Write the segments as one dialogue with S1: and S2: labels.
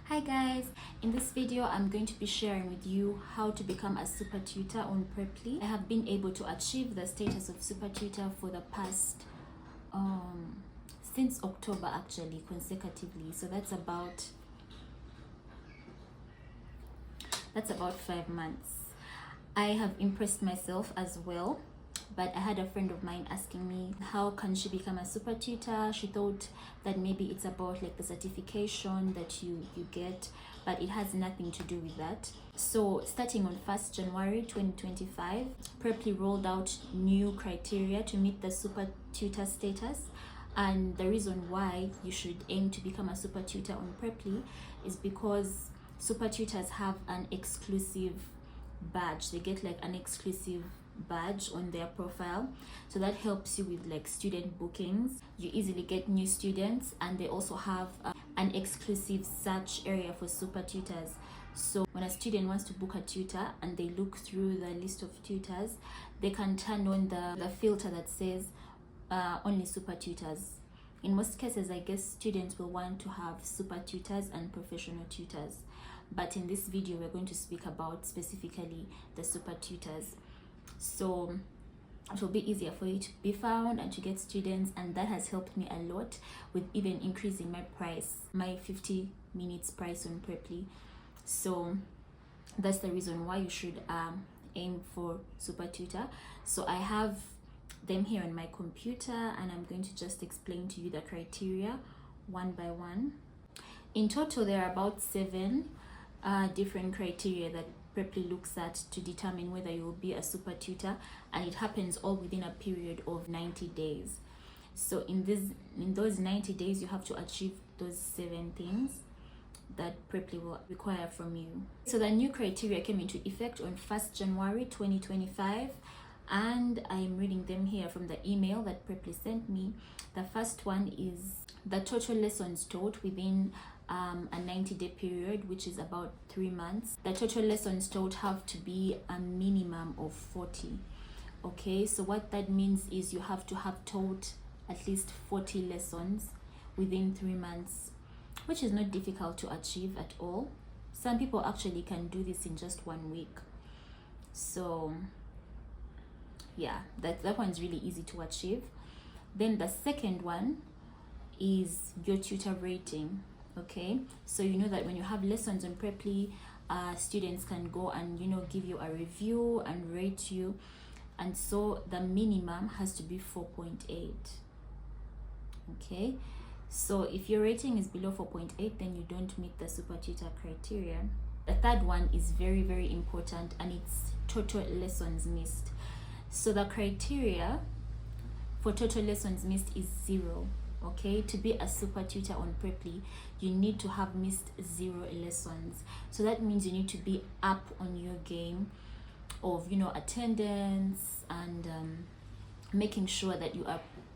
S1: Hi guys, in this video I'm going to be sharing with you how to become a super tutor on Preply. I have been able to achieve the status of super tutor for the past since October actually, consecutively. So that's about 5 months. I have impressed myself as well, but I had a friend of mine asking me how can she become a super tutor. She thought that maybe it's about like the certification that you get, but it has nothing to do with that. So starting on 1st January 2025, Preply rolled out new criteria to meet the super tutor status. And the reason why you should aim to become a super tutor on Preply is because super tutors have an exclusive badge. They get like an exclusive badge on their profile, so that helps you with like student bookings. You easily get new students, and they also have an exclusive search area for super tutors. So when a student wants to book a tutor and they look through the list of tutors, they can turn on the filter that says only super tutors. In most cases, I guess students will want to have super tutors and professional tutors, but in this video we're going to speak about specifically the super tutors. So it will be easier for you to be found and to get students, and that has helped me a lot with even increasing my price, my 50 minutes price on Preply. So that's the reason why you should aim for super tutor. So I have them here on my computer, and I'm going to just explain to you the criteria one by one. In total, there are about 7 different criteria that Preply looks at to determine whether you will be a super tutor, and it happens all within a period of 90 days. So in those 90 days, you have to achieve those 7 things that Preply will require from you. So the new criteria came into effect on 1st January 2025, and I'm reading them here from the email that Preply sent me. The first one is the total lessons taught within a 90-day period, which is about 3 months. The total lessons taught have to be a minimum of 40. Okay, so what that means is you have to have taught at least 40 lessons within 3 months, which is not difficult to achieve at all. Some people actually can do this in just 1 week. So yeah, that one's really easy to achieve. Then the second one is your tutor rating. Okay, so you know that when you have lessons on Preply, students can go and give you a review and rate you, and so the minimum has to be 4.8. Okay, so if your rating is below 4.8, then you don't meet the super tutor criteria. The third one is very, very important, and it's total lessons missed. So the criteria for total lessons missed is 0. Okay, to be a super tutor on Preply, you need to have missed 0 lessons. So that means you need to be up on your game of attendance and making sure that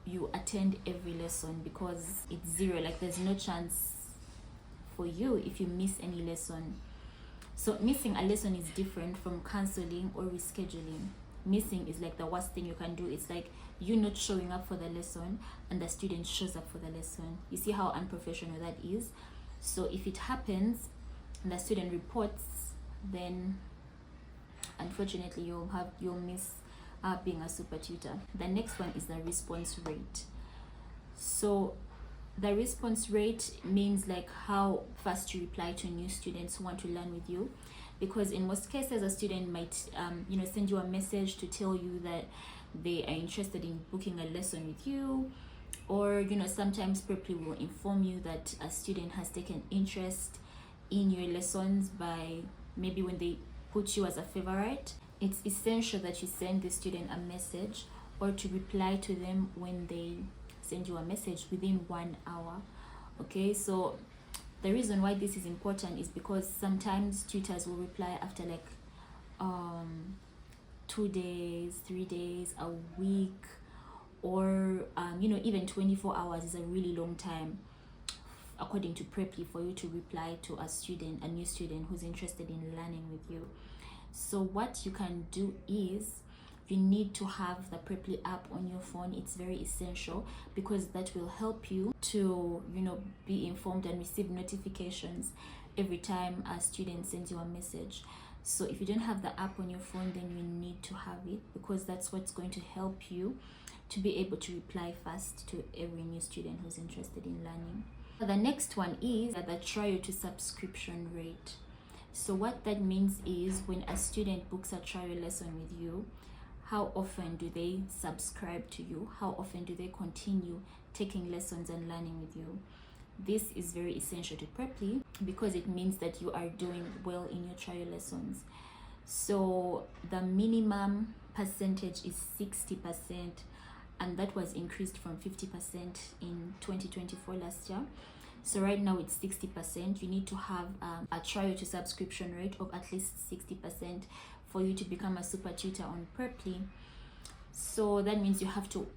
S1: you attend every lesson, because it's 0. Like there's no chance for you if you miss any lesson. So missing a lesson is different from canceling or rescheduling. Missing is like the worst thing you can do. It's like you not showing up for the lesson and the student shows up for the lesson. You see how unprofessional that is? So if it happens and the student reports, then unfortunately you'll miss being a super tutor. The next one is the response rate. So the response rate means like how fast you reply to new students who want to learn with you, because in most cases a student might send you a message to tell you that they are interested in booking a lesson with you, or sometimes Preply will inform you that a student has taken interest in your lessons by maybe when they put you as a favorite. It's essential that you send the student a message or to reply to them when they send you a message within 1 hour. Okay, so the reason why this is important is because sometimes tutors will reply after like 2 days, 3 days, a week, or even 24 hours is a really long time according to Preply for you to reply to a new student who's interested in learning with you. So what you can do is you need to have the Preply app on your phone. It's very essential because that will help you to be informed and receive notifications every time a student sends you a message. So if you don't have the app on your phone, then you need to have it, because that's what's going to help you to be able to reply fast to every new student who's interested in learning. The next one is the trial to subscription rate. So what that means is, when a student books a trial lesson with you, how often do they subscribe to you? How often do they continue taking lessons and learning with you? This is very essential to Preply, because it means that you are doing well in your trial lessons. So the minimum percentage is 60%, and that was increased from 50% in 2024 last year. So right now it's 60%. You need to have a trial to subscription rate of at least 60% for you to become a super tutor on Preply. So that means you have to,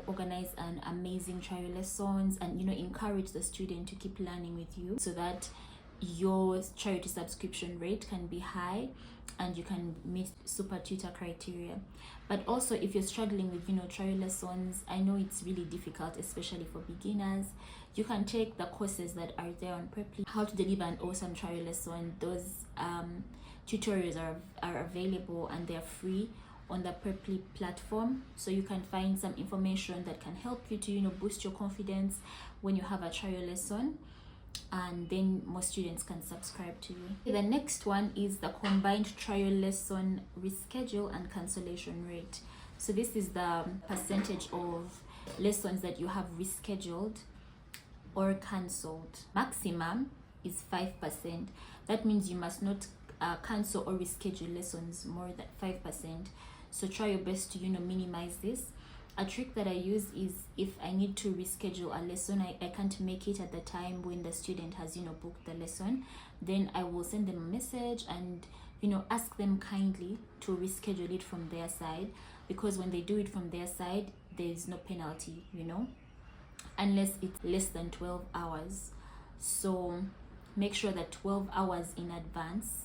S1: organize an amazing trial lessons and, encourage the student to keep learning with you, so that your trial to subscription rate can be high and you can meet super tutor criteria. But also, if you're struggling with, trial lessons, I know it's really difficult, especially for beginners. You can take the courses that are there on Preply, how to deliver an awesome trial lesson. Those tutorials are available, and they're free on the Preply platform. So you can find some information that can help you to, boost your confidence when you have a trial lesson, and then more students can subscribe to you. The next one is the combined trial lesson reschedule and cancellation rate. So this is the percentage of lessons that you have rescheduled or cancelled. Maximum is 5%. That means you must not cancel or reschedule lessons more than 5%. So try your best to minimize this. A trick that I use is, if I need to reschedule a lesson, I can't make it at the time when the student has booked the lesson, then I will send them a message and ask them kindly to reschedule it from their side, because when they do it from their side, there is no penalty, unless it's less than 12 hours. So make sure that 12 hours in advance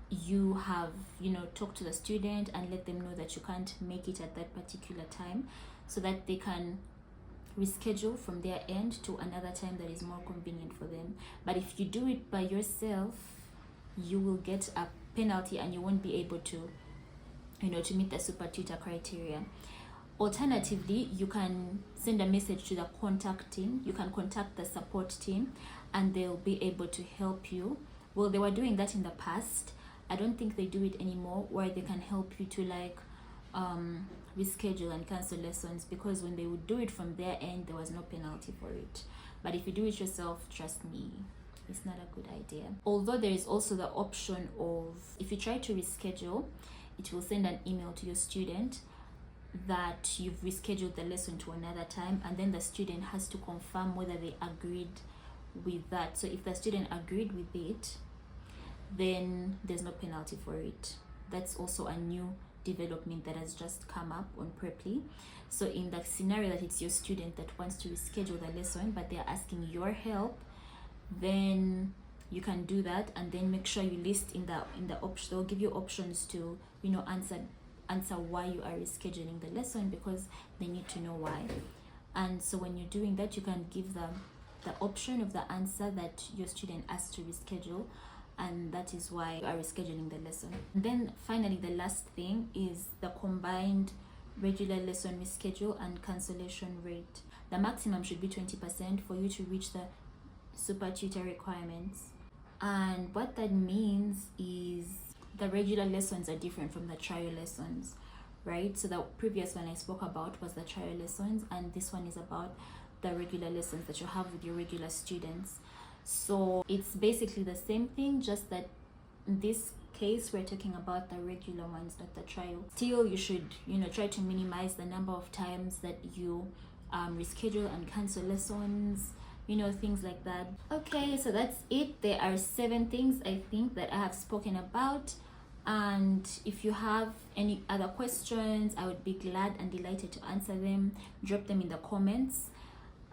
S1: you have talked to the student and let them know that you can't make it at that particular time, so that they can reschedule from their end to another time that is more convenient for them. But if you do it by yourself, you will get a penalty and you won't be able to to meet the super tutor criteria. Alternatively, you can send a message to the contact team. You can contact the support team and they'll be able to help you. Well, they were doing that in the past. I don't think they do it anymore, where they can help you to reschedule and cancel lessons, because when they would do it from their end, there was no penalty for it. But if you do it yourself, trust me, it's not a good idea. Although there is also the option of, if you try to reschedule, it will send an email to your student that you've rescheduled the lesson to another time, and then the student has to confirm whether they agreed with that. So if the student agreed with it, then there's no penalty for it. That's also a new development that has just come up on Preply. So in the scenario that it's your student that wants to reschedule the lesson, but they're asking your help, then you can do that, and then make sure you list in the option. They'll give you options to answer why you are rescheduling the lesson, because they need to know why. And so when you're doing that, you can give them the option of the answer that your student asked to reschedule, and that is why you are rescheduling the lesson. And then finally, the last thing is the combined regular lesson reschedule and cancellation rate. The maximum should be 20% for you to reach the super tutor requirements. And what that means is the regular lessons are different from the trial lessons, right? So the previous one I spoke about was the trial lessons, and this one is about the regular lessons that you have with your regular students. So it's basically the same thing, just that in this case we're talking about the regular ones, not the trial. Still, you should try to minimize the number of times that you reschedule and cancel lessons, things like that. Okay, so that's it. There are 7 things I think that I have spoken about, and if you have any other questions, I would be glad and delighted to answer them. Drop them in the comments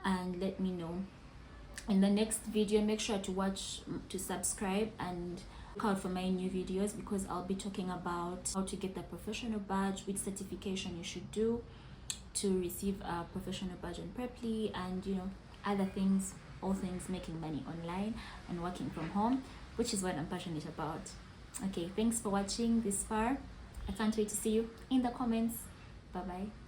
S1: and let me know. In the next video, make sure to subscribe and look out for my new videos, because I'll be talking about how to get the professional badge, which certification you should do to receive a professional badge on Preply, and other things, all things making money online and working from home. which is what I'm passionate about. Okay, thanks for watching this far. I can't wait to see you in the comments. Bye bye.